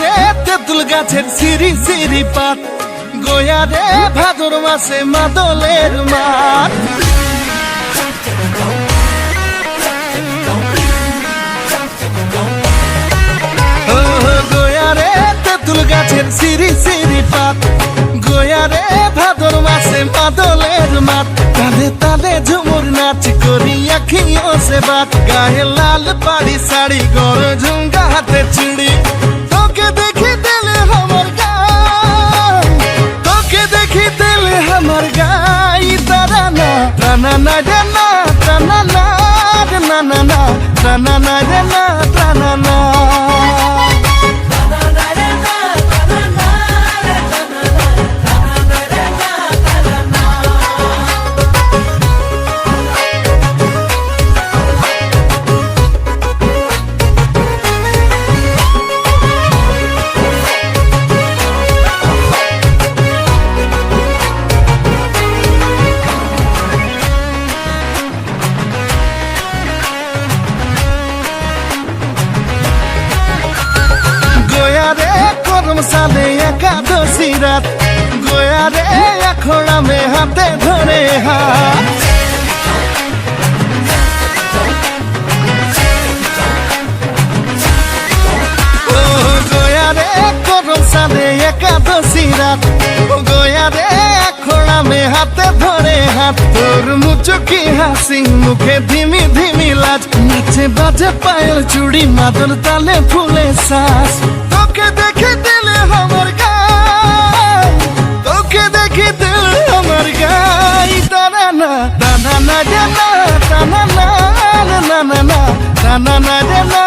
রে তেঁতুল গাছের সিঁড়ি সিঁড়ি পাত, গোয়া রে ভাদর মাসে মাদলের মাঠ। গোয়া রে তেঁতুল গাছের সিঁড়ি সিঁড়ি পাত, গোয়া রে ভাদর মাসে মাদলের মাঠ। তালে তালে ঝুমুর নাচ করি আখিও সে বাত, গায়ে লাল পাড়ি শাড়ি গর ঝুমকা হাতে চুড়ি। তোকে দেখি দিলে আমার গাই, তোকে দেখি দিলে আমার গাই তারানা টানা না রে না টানা না রে না না না টানা না রে না টানা না। সালে একাদশী রাত, গোয়া রে আখড়া মে হাতে ধরে হাত। গোয়া রে করম সালে একাদশী রাত, গোয়া রে আখড়া মে হাতে ধরে হাত। তোর মুচকি হাসি মুখে ধিমি ধিমি লাজ, নিচে বাজে পায়েল চুড়ি মাদল তালে ফুলে শ্বাস। তোকে দেখে দিলে আমার গাই, তোকে দেখে দিলে আমার গাই তারানা টানা না রে না টানা না না না না টানা না রে না